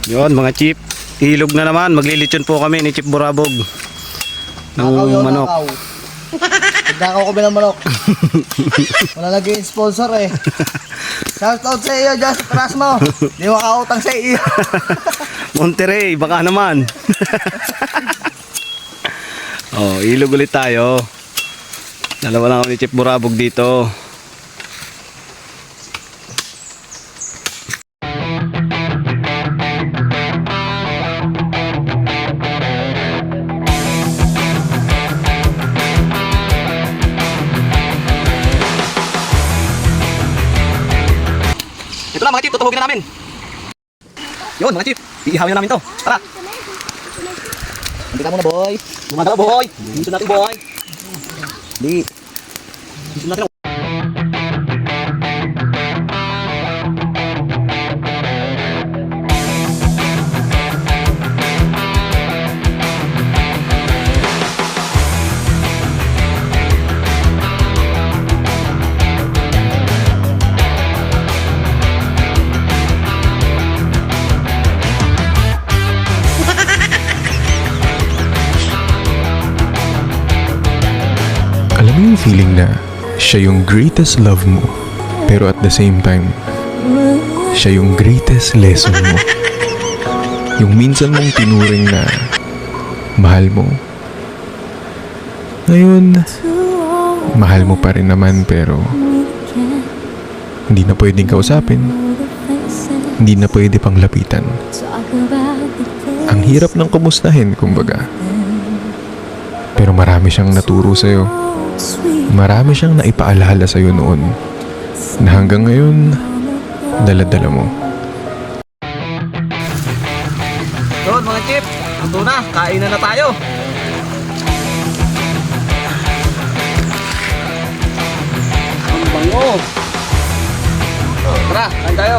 Yun mga chip, ilog na naman. Maglilitsyon po kami ni Chip Burabog ng manok. Nagdakaw kami ng manok. Wala naging sponsor eh. Shoutout sa iyo, Josh Trasmo. Di makautang sa iyo. Monterey, baka naman. Oh, ilog ulit tayo. Dalawa lang kami ni Chip Burabog dito. Ito na mga chip, tutuhugin na namin. Yun mga chip, iihawin na namin to. Tara. Hantay ka muna boy. Gumagala boy. Dito natin boy. Di. Dito natin. Alam mo yung feeling na siya yung greatest love mo, pero at the same time, siya yung greatest lesson mo. Yung minsan mong tinuring na mahal mo. Ngayon, mahal mo pa rin naman pero hindi na pwedeng kausapin. Hindi na pwede pang lapitan. Ang hirap ng kumustahin, kumbaga. Pero marami siyang naturo sa'yo. Marami siyang naipaalala sa'yo noon na hanggang ngayon, dala-dala mo. Yun mga chip, ito na, kainan na tayo. Ang bango. Tara, kain tayo.